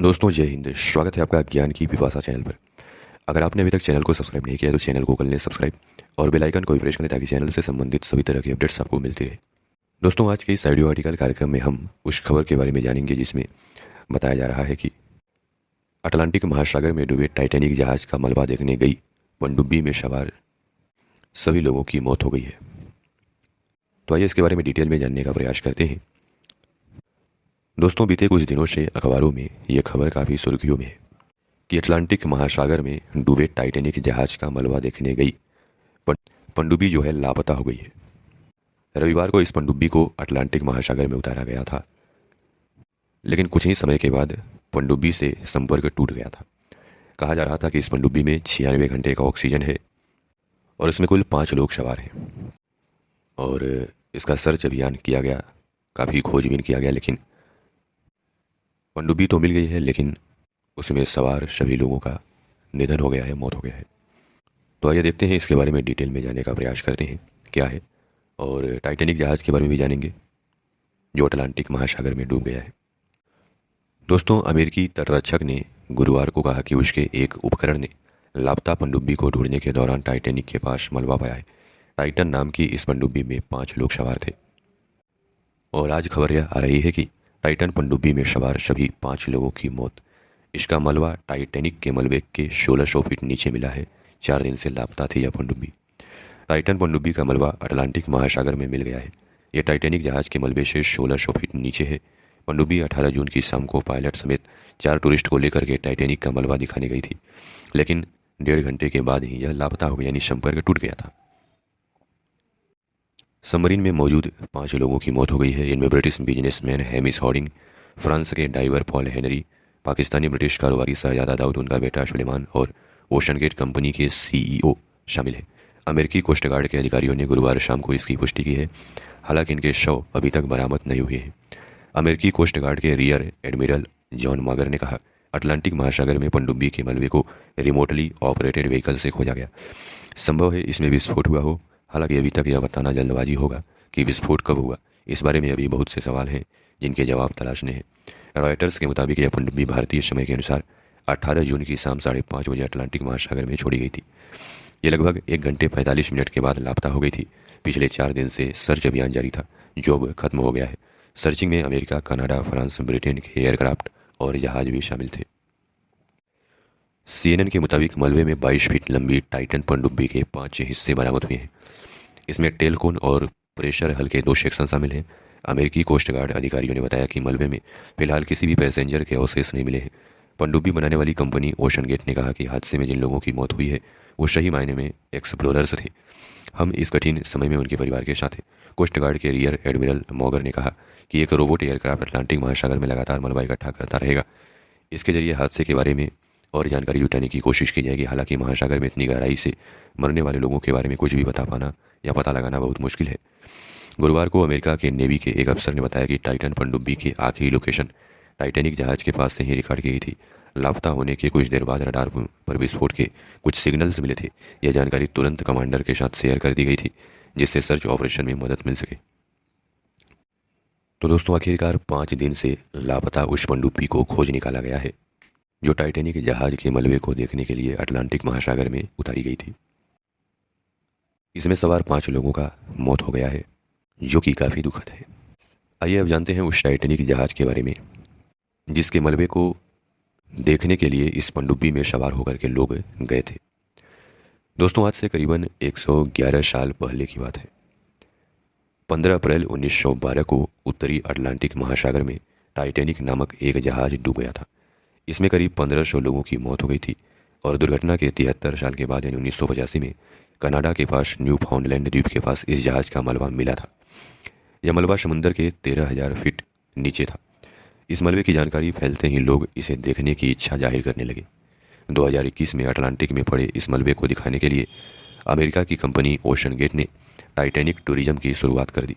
दोस्तों जय हिंद। स्वागत है आपका ज्ञान की पिपासा चैनल पर। अगर आपने अभी तक चैनल को सब्सक्राइब नहीं किया तो चैनल को कर लें सब्सक्राइब और बेल आइकन को भी प्रेस करें ताकि चैनल से संबंधित सभी तरह की अपडेट्स आपको मिलती रहे। दोस्तों आज के इस ऑडियो आर्टिकल कार्यक्रम में हम उस खबर के बारे में जानेंगे जिसमें बताया जा रहा है कि अटलांटिक महासागर में डूबे टाइटैनिक जहाज का मलबा देखने गई पनडुब्बी में सवार सभी लोगों की मौत हो गई है। तो आइए इसके बारे में डिटेल में जानने का प्रयास करते हैं। दोस्तों बीते कुछ दिनों से अखबारों में यह खबर काफ़ी सुर्खियों में है कि अटलांटिक महासागर में डूबे टाइटैनिक जहाज का मलबा देखने गई पनडुब्बी जो है लापता हो गई है। रविवार को इस पनडुब्बी को अटलांटिक महासागर में उतारा गया था, लेकिन कुछ ही समय के बाद पनडुब्बी से संपर्क टूट गया था। कहा जा रहा था कि इस पनडुब्बी में 96 घंटे का ऑक्सीजन है और इसमें कुल 5 लोग सवार हैं और इसका सर्च अभियान किया गया, काफ़ी खोजबीन किया गया, लेकिन पनडुब्बी तो मिल गई है लेकिन उसमें सवार सभी लोगों का निधन हो गया है, मौत हो गया है। तो आइए देखते हैं इसके बारे में डिटेल में जानने का प्रयास करते हैं क्या है, और टाइटैनिक जहाज़ के बारे में भी जानेंगे जो अटलांटिक महासागर में डूब गया है। दोस्तों अमेरिकी तटरक्षक ने गुरुवार को कहा कि उसके एक उपकरण ने लापता पनडुब्बी को ढूंढने के दौरान टाइटैनिक के पास मलबा पाया है। टाइटन नाम की इस पनडुब्बी में 5 लोग सवार थे और आज खबर यह आ रही है कि टाइटन पनडुब्बी में सवार सभी 5 लोगों की मौत। इसका मलबा टाइटैनिक के मलबे के 1600 फीट नीचे मिला है। 4 दिन से लापता थी यह पनडुब्बी। टाइटन पनडुब्बी का मलबा अटलांटिक महासागर में मिल गया है। यह टाइटैनिक जहाज के मलबे से 1600 फीट नीचे है। पनडुब्बी 18 जून की शाम को पायलट समेत 4 टूरिस्ट को लेकर के टाइटैनिक का मलबा दिखाने गई थी, लेकिन 1.5 घंटे के बाद ही यह लापता हो गया, यानी संपर्क टूट गया था। सबमरीन में मौजूद 5 लोगों की मौत हो गई है। इनमें British businessman Hamish Harding, France के diver Paul Henri, Pakistani British कारोबारी शहजादा दाऊद, उनका बेटा सुलेमान और ओशन गेट कंपनी के सीईओ शामिल हैं। अमेरिकी कोस्ट गार्ड के अधिकारियों ने गुरुवार शाम को इसकी पुष्टि की है, हालांकि इनके शव अभी तक बरामद नहीं हुए हैं। अमेरिकी कोस्ट गार्ड के रियर एडमिरल जॉन मागर ने कहा, अटलांटिक महासागर में पनडुब्बी के मलबे को रिमोटली ऑपरेटेड व्हीकल से खोजा गया। संभव है इसमें विस्फोट हुआ हो, हालांकि अभी तक यह बताना जल्दबाजी होगा कि विस्फोट कब हुआ। इस बारे में अभी बहुत से सवाल हैं जिनके जवाब तलाशने हैं। रॉयटर्स के मुताबिक यह पनडुब्बी भारतीय समय के अनुसार 18 जून की शाम 5:30 बजे अटलांटिक महासागर में छोड़ी गई थी। ये लगभग 1 घंटे 45 मिनट के बाद लापता हो गई थी। पिछले 4 दिन से सर्च अभियान जारी था जो अब खत्म हो गया है। सर्चिंग में अमेरिका, कनाडा, फ्रांस, ब्रिटेन के एयरक्राफ्ट और जहाज भी शामिल थे। CNN के मुताबिक मलबे में 22 फीट लंबी टाइटन पनडुब्बी के 5 हिस्से बरामद हुए हैं। इसमें टेलकोन और प्रेशर हल के 2 सेक्शन शामिल हैं। अमेरिकी कोस्ट गार्ड अधिकारियों ने बताया कि मलबे में फिलहाल किसी भी पैसेंजर के अवशेष नहीं मिले हैं। पनडुब्बी बनाने वाली कंपनी ओशन गेट ने कहा कि हादसे में जिन लोगों की मौत हुई है वो सही मायने में एक्सप्लोरर्स थे। हम इस कठिन समय में उनके परिवार के साथ हैं। कोस्ट गार्ड के रियर एडमिरल मॉगर ने कहा कि एक रोबोट एयरक्राफ्ट अटलांटिक महासागर में लगातार मलबा इकट्ठा करता रहेगा। इसके जरिए हादसे के बारे में और जानकारी जुटाने की कोशिश की जाएगी। हालांकि महासागर में इतनी गहराई से मरने वाले लोगों के बारे में कुछ भी बता पाना या पता लगाना बहुत मुश्किल है। गुरुवार को अमेरिका के नेवी के एक अफसर ने बताया कि टाइटन पनडुब्बी की आखिरी लोकेशन टाइटैनिक जहाज के पास से ही रिकॉर्ड की गई थी। लापता होने के कुछ देर बाद रडार पर विस्फोट के कुछ सिग्नल्स मिले थे। यह जानकारी तुरंत कमांडर के साथ शेयर कर दी गई थी जिससे सर्च ऑपरेशन में मदद मिल सके। तो दोस्तों आखिरकार 5 दिन से लापता उस पनडुब्बी को खोज निकाला गया है जो टाइटैनिक जहाज के मलबे को देखने के लिए अटलांटिक महासागर में उतारी गई थी। इसमें सवार 5 लोगों का मौत हो गया है जो कि काफ़ी दुखद है। आइए अब जानते हैं उस टाइटैनिक जहाज के बारे में जिसके मलबे को देखने के लिए इस पनडुब्बी में सवार होकर के लोग गए थे। दोस्तों आज से करीबन 111 साल पहले की बात है। 15 अप्रैल 1912 को उत्तरी अटलांटिक महासागर में टाइटैनिक नामक एक जहाज डूब गया था। इसमें करीब 1500 लोगों की मौत हो गई थी और दुर्घटना के 73 साल के बाद यानी 1985 में कनाडा के पास न्यू फाउंडलैंड द्वीप के पास इस जहाज का मलबा मिला था। यह मलबा समुद्र के 13,000 फीट नीचे था। इस मलबे की जानकारी फैलते ही लोग इसे देखने की इच्छा जाहिर करने लगे। 2021 में अटलांटिक में पड़े इस मलबे को दिखाने के लिए अमेरिका की कंपनी ओशन गेट ने टाइटैनिक टूरिज्म की शुरुआत कर दी।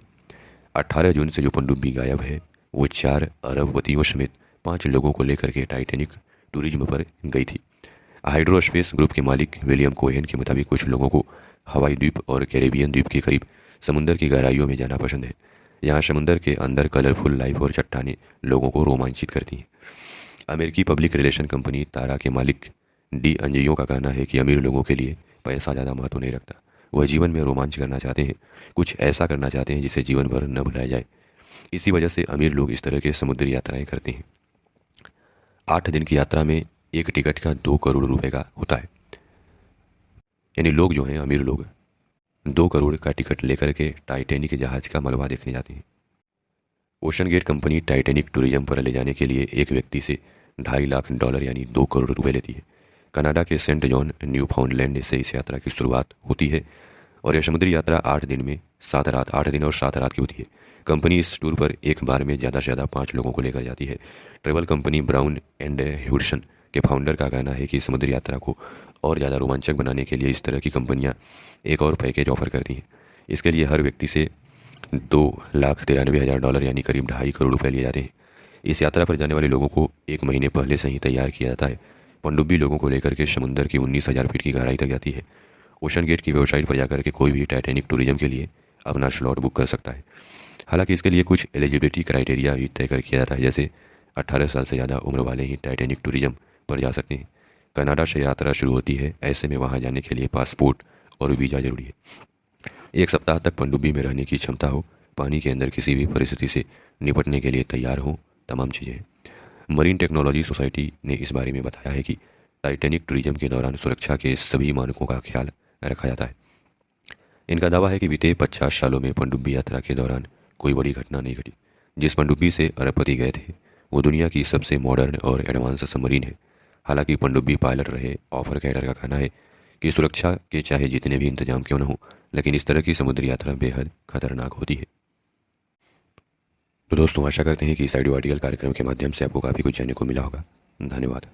18 जून से जो पनडुब्बी गायब है वो 4 अरबपतियों समेत 5 लोगों को लेकर के टाइटैनिक टूरिज्म पर गई थी। हाइड्रोस्पेस ग्रुप के मालिक विलियम कोहेन के मुताबिक कुछ लोगों को हवाई द्वीप और कैरेबियन द्वीप के करीब समुद्र की गहराइयों में जाना पसंद है। यहाँ समुद्र के अंदर कलरफुल लाइफ और चट्टानें लोगों को रोमांचित करती हैं। अमेरिकी पब्लिक रिलेशन कंपनी तारा के मालिक डी अंजियो का कहना है कि अमीर लोगों के लिए पैसा ज़्यादा महत्व नहीं रखता। वह जीवन में रोमांच करना चाहते हैं, कुछ ऐसा करना चाहते हैं जिसे जीवन भर न भुलाया जाए। इसी वजह से अमीर लोग इस तरह के समुद्री यात्राएं करते हैं। 8 दिन की यात्रा में एक टिकट का 2 करोड़ रुपए का होता है। यानी लोग जो हैं, अमीर लोग 2 करोड़ का टिकट लेकर के टाइटैनिक जहाज का मलबा देखने जाते हैं। OceanGate company Titanic tourism पर ले जाने के लिए एक व्यक्ति से $2.5 लाख यानी 2 करोड़ रुपए लेती है। कनाडा के सेंट जॉन न्यू फाउंडलैंड से इस यात्रा की शुरुआत होती है और यह समुद्री यात्रा 8 दिन में 7 रात 8 दिन और 7 रात की होती है। कंपनी इस टूर पर एक बार में ज़्यादा से ज़्यादा 5 लोगों को लेकर जाती है। ट्रैवल कंपनी ब्राउन एंड ह्यूडसन के फाउंडर का कहना है कि समुद्री यात्रा को और ज़्यादा रोमांचक बनाने के लिए इस तरह की कंपनियां एक और पैकेज ऑफर करती हैं। इसके लिए हर व्यक्ति से $2,93,000 यानी करीब 2.5 करोड़ रुपए लिए जाते हैं। इस यात्रा पर जाने वाले लोगों को 1 महीने पहले से ही तैयार किया जाता है। पनडुब्बी लोगों को लेकर के समुद्र की 19,000 फीट की गहराई तक जाती है। ओशन गेट की वेबसाइट पर जाकर के कोई भी टाइटैनिक टूरिज्म के लिए अपना स्लॉट बुक कर सकता है। हालांकि इसके लिए कुछ एलिजिबिलिटी क्राइटेरिया भी तय कर किया जाता है, जैसे 18 साल से ज़्यादा उम्र वाले ही टाइटैनिक टूरिज्म पर जा सकते हैं। कनाडा से यात्रा शुरू होती है, ऐसे में वहाँ जाने के लिए पासपोर्ट और वीज़ा जरूरी है। 1 सप्ताह तक पनडुब्बी में रहने की क्षमता हो, पानी के अंदर किसी भी परिस्थिति से निपटने के लिए तैयार हो, तमाम चीज़ें। मरीन टेक्नोलॉजी सोसाइटी ने इस बारे में बताया है कि टाइटैनिक टूरिज्म के दौरान सुरक्षा के सभी मानकों का ख्याल रखा जाता है। इनका दावा है कि बीते 50 सालों में पनडुब्बी यात्रा के दौरान कोई बड़ी घटना नहीं घटी। जिस पनडुब्बी से अरबपति गए थे वो दुनिया की सबसे मॉडर्न और एडवांस सबमरीन है। हालांकि पनडुब्बी पायलट रहे ऑफर कैडर का कहना है कि सुरक्षा के चाहे जितने भी इंतजाम क्यों न हो, लेकिन इस तरह की समुद्री यात्रा बेहद खतरनाक होती है। तो दोस्तों, आशा करते हैं कि इस ऑडियो आर्टिकल कार्यक्रम के माध्यम से आपको काफ़ी कुछ जानने को मिला होगा। धन्यवाद।